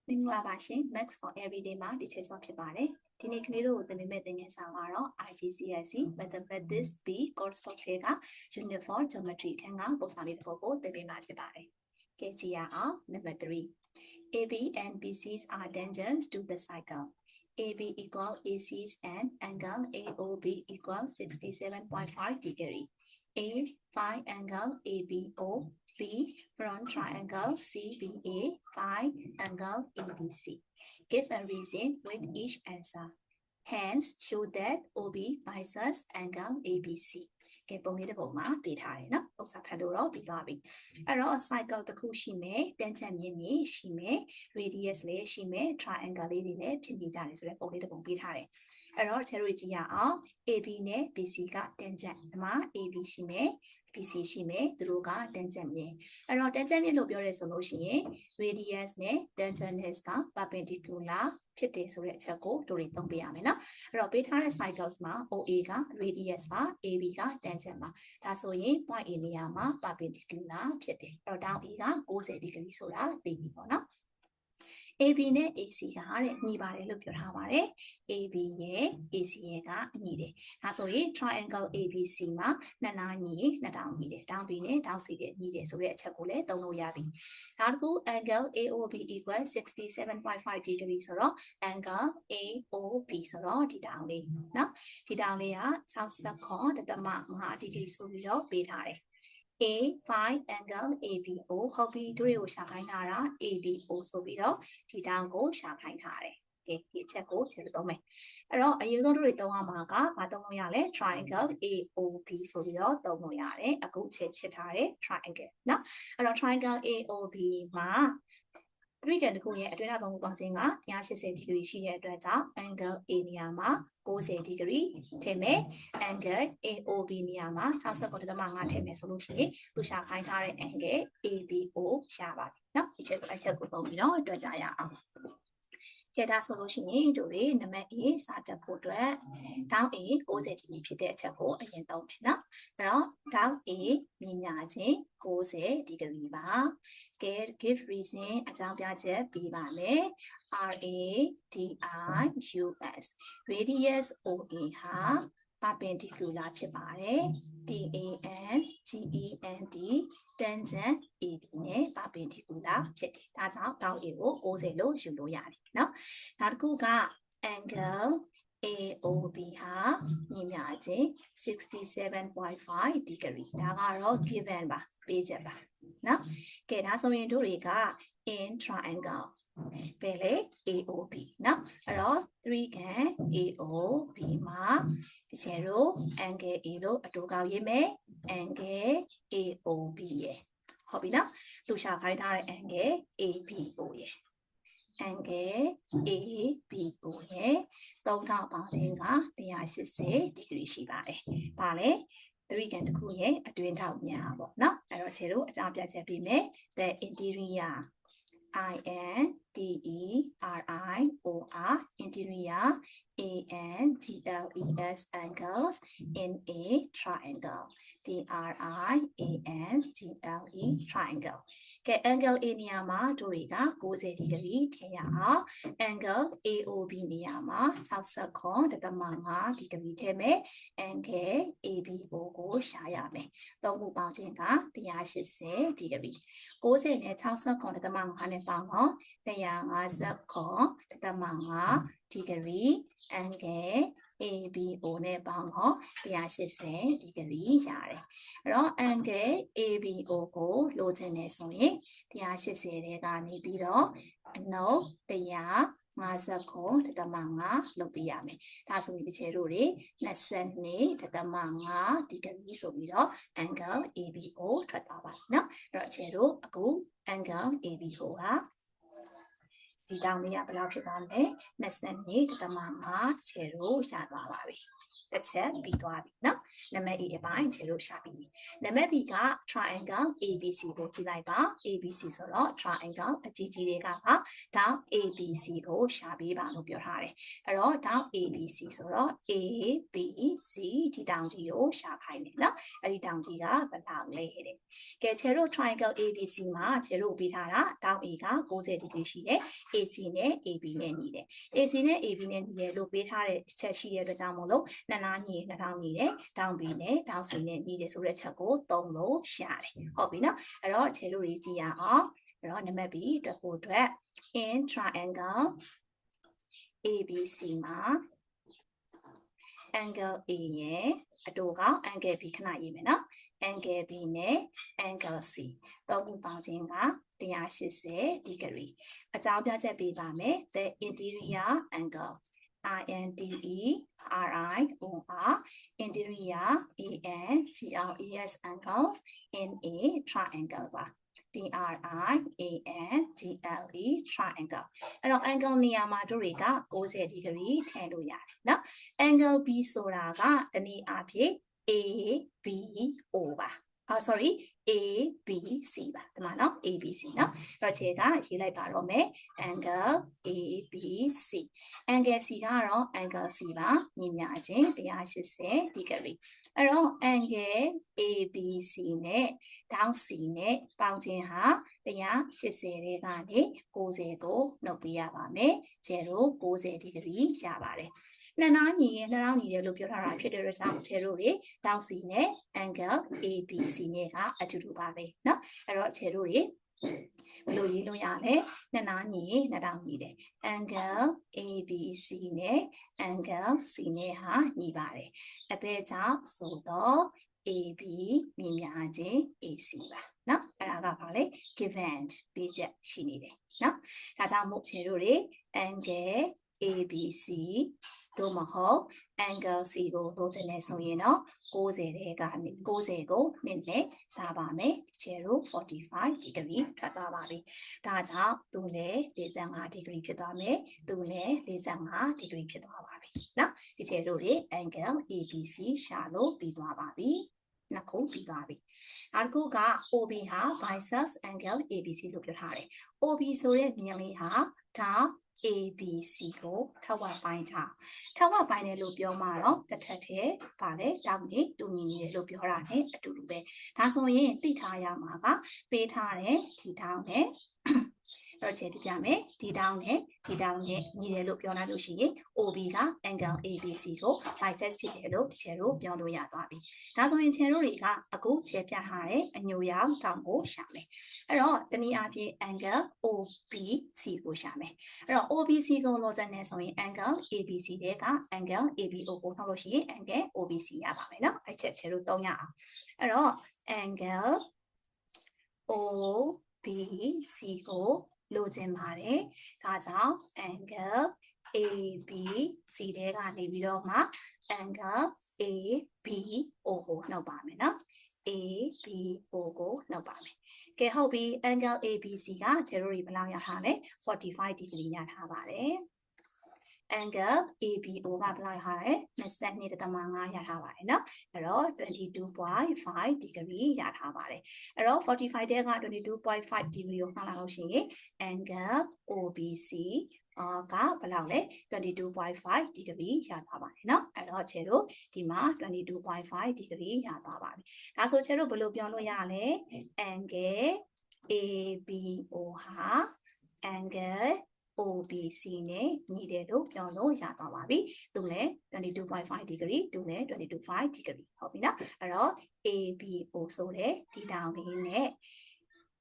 မင်္ဂလာပါရှင် Max for Everyday မှာဒီချက်ဆိုဖြစ်ပါတယ်။ဒီနေ့ကလေးတို့ကိုသင်ပေးမယ့်သင်ခန်းစာကတော့ IGCSE Mathematics B Course Book ထဲက Unit 4 Geometry ခန်းကပုံစံလေးတစ်ခုကိုသင်ပေးမှာဖြစ်ပါတယ်။ကဲကြည့်ရအောင် Number 3 AB and BCs are tangent to the cycle. AB equal ACs and angle AOB equal 67.5 degree. A phi angle ABO B from triangle CBA phi angle ABC. Give a reason with each answer. Hence, show that OB bisects angle ABC. ကဲပုံလေးတစ်ပုံမှာပေးထားတယ်နော်ပုံစံဖတ်လို့တော့ပြီးသွားပြီအဲ့တော့ cycle တစ်ခုရှိမယ် tangent မြင့်နေရှိမယ် radius လည်းရှိမယ် triangle လေးတွေလည်းဖြစ်နေကြတယ်ဆိုတဲ့ပုံလေးတစ်ပုံပေးထားတယ်အဲ့တော့ချဲတို့ကြည့်ရအောင် AB နဲ့ BC က tangent ဒီမှာ AB ရှိမယ် BC ရှိမယ်သူတို့က tangent မြင့်အဲ့တော့ tangent မြင့်လို့ပြောရဲဆိုလို့ရှိရင် radius နဲ့ tangent က perpendicular ဖြစ်တယ်ဆိုတဲ့အချက်ကိုတို့တွေသုံးပြရမယ်နော်အဲ့တော့ပေးထားတဲ့ cycles မှာ OA က radius ပါ AB က tangent ပါဒါဆိုရင် point A နေရာမှာ perpendicular ဖြစ်တယ်အဲ့တော့ down A က90 degree ဆိုတာသိပြီပေါ့နော်AB နဲ့ AC ကတဲ့ညီပါတယ်လို့ပြောထားပါတယ် AB ရဲ့ AC ရဲ့ကညီတယ်ဒါဆိုရင် triangle ABC မှာနှစ်နားညီနှစ်တောင်ညီတယ်တောင် B နဲ့တောင် C ရဲ့ညီတယ်ဆိုတဲ့အချက်ကိုလည်းသုံးလို့ရပြီနောက်တစ်ခု angle AOB equal 67.5 degree ဆိုတော့ angle AOB ဆိုတော့ဒီတောင်လေးနော်ဒီတောင်လေးက60.5 degree ဆိုပြီးတော့ပေးထားတယ်A phi angle ABO ဟုတ်ပြီတို့တွေကိုရှာခိုင်းထားတာ ABO ဆိုပြီးတော့ဒီတောင်ကိုရှာခိုင်းထားတယ်။ကဲဒီအချက်ကိုချက်လို့သုံးမယ်။အဲ့တော့အရင်ဆုံးတို့တွေသုံးရမှာကဘာသုံးလို့ရလဲ triangle AOB ဆိုပြီးတော့သုံးလို့ရတယ်။အခုချက်ချစ်ထားတဲ့ triangle နော်။အဲ့တော့ triangle AOB မှာtriangle တစ်ခုရဲ့အတွင်းထောင်ပေါင်းခြင်းက180 degree ရှိတဲ့အတွက်ကြောင့် angle A နေရာမှာ90 degree ထည့်မယ် angle AOB နေရာမှာ60.5ထည့်မယ်ဆိုလို့ရှိရင်သူရှာခိုင်းထားတဲ့ angle ABO ရှာပါပြီเนาะဒီချက်ကိုသုံးပြီးတော့တွက်ကြရအောင်ကဲဒါဆိုလို့ရှိရင်တို့တွေနံပါတ် A စာတက်ဖို့အတွက် down A 90 degree ဖြစ်တဲ့အချက်ကိုအရင်သုံးမယ်เนาะအဲ့တော့ down A မြင်ညာချင်း90 degree ပါကဲ give reason အကြောင်းပြချက်ပေးပါမယ် RADIUS radius OA ဟာ perpendicular ဖြစ်ပါတယ် TAN GEND tangent AB နဲ့ perpendicular ဖြစ်တယ်ဒါကြောင့် down A ကို90လို့ယူလို့ရတယ်เนาะနောက်တစ်ခုက angle AOB ဟာညီမျှခြင်း67.5 degree ဒါကတော့ given ပါပေးချက်ပါနော်ကဲဒါဆိုရင်တို့တွေက in triangle ပဲလေ AOB နော်အဲ့တော့ 3 can AOB မှာဒီချေတို့ angle A လို့အတူကောက်ရေးမယ် angle AOB ရဲ့ဟုတ်ပြီနော်သူရှာခိုင်းထားတဲ့ angle ABO ရဲ့angle ABO ရဲ့3ထောင်ပေါင်းခြင်းက180 degree ရှိပါတယ်။ဘာလဲ3ကန်တစ်ခုရဲ့အတွင်းထောင်များပေါ့နော်။အဲ့တော့ခြေတို့အကြောင်းပြချက်ပေးမယ်။ The interior INTERIOR interior ANGLES angles in a triangle TRIANGLE triangle ကဲ angle A နေရာမှာတို့တွေက90 degree ထည့်ရအောင် angle AOB နေရာမှာ60.5 degree ထည့်မယ် angle ABO ကိုရှာရမယ်သုံးခုပေါင်းခြင်းက180 degree 90နဲ့60.5နဲ့ပေါင်းတော့150.5 degree angle ABO နဲ့ပေါင်းတော့180 degree ရတယ်အဲ့တော့ angle ABO ကိုလိုချင်နေဆိုရင်180တဲ့ကနေပြီးတော့အနှုတ်150.5လုပ်ပြရမယ်ဒါဆိုရင်ဒီချေတို့တွေ22.5 degree ဆိုပြီးတော့ angle ABO ထွက်သွားပါเนาะအဲ့တော့ချေတို့အခု angle ABO ကဒီတောင်လေးကဘယ်လောက်ဖြစ်သွားမလဲ22.5ချေတို့ရသွားပါပြီ တစ်ချက်ပြီးသွားပြီနော်နံပါတ် A အပိုင်းခြေလို့ရှာပြီးပြီနံပါတ် B က triangle ABC ကိုကြည့်လိုက်ပါ ABC ဆိုတော့ triangle အကြီးကြီးတွေကတောင်း ABC ကိုရှာပေးပါလို့ပြောထားတယ်အဲ့တော့တောင်း ABC ဆိုတော့ ABC ဒီတောင်းကြီးကိုရှာခိုင်းတယ်နော်အဲ့ဒီတောင်းကြီးကဘယ်လောက်လဲတဲ့ကဲခြေလို့ triangle ABC မှာခြေလို့ပေးထားတာတောင်း A က90 degree ရှိတယ် AC နဲ့ AB နဲ့ညီတယ် AC နဲ့ AB နဲ့ညီတယ်လို့ပေးထားတဲ့ချက်ရှိတဲ့အတွက်ကြောင့်မို့လို့နှစ်နားညီ2000ညီတယ်တောင်း B နဲ့တောင်း C နဲ့ညီတယ်ဆိုတဲ့ချက်ကိုသုံးလို့ရှာတယ်ဟုတ်ပြီနော်အဲ့တော့ခြေလို့ရေးကြည့်ရအောင်အဲ့တော့နံပါတ် B အတွက်ကိုအတွက် in triangle ABC မှာ angle A ရဲ့အတူက angle B ခဏရေးမယ်နော် angle B နဲ့ angle C သုံးခုပေါင်းခြင်းက180 degree အကြောင်းပြချက်ပေးပါမယ် the interior angle INTERIOR interior ANGLES angles in a triangle ပါ TRIANGLE triangle အဲ့တော့ angle နေရာမှာတို့တွေက90 degree ထည့်လို့ရတယ်နော် angle B ဆိုတာကတနည်းအားဖြင့် ABO ပါsorry ABC ပါဒီမှာနော် ABC နော်အဲ့တော့ခြေကရေးလိုက်ပါတော့မယ် angle ABC angle C ကတော့ angle C ပါညီမျှခြင်း180 degree အဲ့တော့ angle ABC နဲ့ down C နဲ့ပေါင်းခြင်းဟာ180တဲ့ကနေ90ကိုနှုတ်ပေးရပါမယ်ကျဲတို့90 degree ရပါတယ်နှစ်နားညီရင်နှစ်နားညီတယ်လို့ပြောထားတာဖြစ်တဲ့အတွက်ချေတို့တွေတောင်းစီနဲ့ angle ABC နဲ့ကအတူတူပါပဲเนาะအဲ့တော့ချေတို့တွေဘယ်လိုရေးလို့ရလဲနှစ်နားညီရင်နှစ်တောင်းညီတယ် angle ABC နဲ့ angle C နဲ့ဟာညီပါတယ်အပဲကြောင့်ဆိုတော့ AB မြင်များခြင်း AC ပါเนาะအဲ့ဒါကဘာလဲ given ပေးချက်ရှိနေတယ်เนาะဒါကြောင့်မို့ချေတို့တွေ angle ABC တို့မဟုတ် angle C ကိုလိုချင်နေဆိုရင်တော့90တဲ့ကနေ90ကိုနည်းနည်းစားပါမယ်ချေတို့45 degree ထွက်သွားပါပြီဒါကြောင့်သူလည်း45 degree ဖြစ်သွားမယ်သူလည်း45 degree ဖြစ်သွားပါပြီเนาะဒီချေတို့တွေ angle ABC ရှာလို့ပြီးသွားပါပြီနှစ်ခုပြီးသွားပြီနောက်တစ်ခုက OB ဟာ biceps angle ABC လို့ပြောထားတယ် OB ဆိုတဲ့မြင်လေးဟာဒါ ABC ကိုထောက်ဝပိုင်းချထောက်ဝပိုင်းတယ်လို့ပြောမှတော့တစ်ထပ်တည်းဗာလဲတောက်နေတူညီနေတယ်လို့ပြောတာ ਨੇ အတူတူပဲဒါဆိုရင်သိထားရမှာကပေးထားတဲ့ဒီထောင်းနဲ့တော့ခြေပြပြမယ်ဒီတောင်းနဲ့ဒီတောင်းနဲ့ညီတယ်လို့ပြောလိုက်လို့ရှိရင် OB က angle ABC ကို biceps ဖြစ်တယ်လို့ဒီခြေတို့ပြောလို့ရသွားပြီဒါဆိုရင်ခြေတို့တွေကအခုခြေပြထားတဲ့အညိုရောင်တောင်းကိုရှာမယ်အဲ့တော့တနည်းအားဖြင့် angle OBC ကိုရှာမယ်အဲ့တော့ OBC ကိုလိုချင်နေဆိုရင် angle ABC တဲ့က angle ABO ကိုနှောက်လို့ရှိရင် angle OBC ရပါမယ်เนาะအဲ့ချက်ခြေတို့သုံးရအောင်အဲ့တော့ angle OBC ကိုလိုချင်ပါတယ်ဒါကြောင့် angle ABC တဲ့ကနေပြီးတော့မှ angle ABO ကိုနှုတ်ပါမယ်နော် ABO ကိုနှုတ်ပါမယ်ကဲဟုတ်ပြီ angle ABC ကကျတို့ဘယ်လောက်ရထားလဲ45 degree ရထားပါတယ် angle ABO ကဘယ်လောက်ရထားလဲ22.5 ရထားပါတယ်เนาะအဲ့တော့ 22.5 degree ရထားပါတယ်အဲ့တော့45တဲ့က 22.5 degree ကိုနှောက်လာလို့ရှိရင် angle OBC ကဘယ်လောက်လဲ 22.5 degree ရသွားပါတယ်เนาะအဲ့တော့ခြေတို့ဒီမှာ 22.5 degree ရသွားပါပြီဒါဆိုခြေတို့ဘယ်လိုပြောလို့ရလဲ angle ABO ဟာ angle OBC နဲ့ညီတယ်လို့ပြောလို့ရသွားပါပြီသူလည်း 22.5 degree သူလည်း 22.5 degree ဟုတ်ပြီနော်အဲ့တော့ ABO ဆိုတဲ့ဒီတောင်လေးနဲ့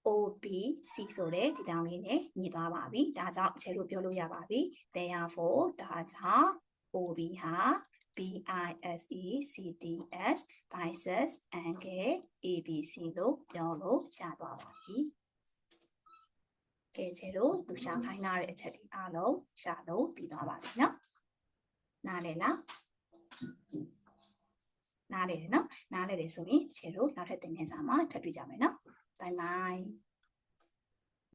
OBC ဆိုတဲ့ဒီတောင်လေးနဲ့ညီသွားပါပြီဒါကြောင့်ခြေလို့ပြောလို့ရပါပြီ therefore ဒါကြောင့် OB ဟာ BICECTS biceps angle ABC လို့ပြောလို့ရသွားပါပြီကဲခြေတို့သူရှာခိုင်းလာတဲ့အချက်ဒီအားလုံးရှာလို့ပြီးသွားပါပြီเนาะနားလည်လားနားလည်တယ်เนาะနားလည်တယ်ဆိုရင်ခြေတို့နောက်ထပ်သင်ခန်းစာမှာထပ်တွေ့ကြမယ်เนาะ bye bye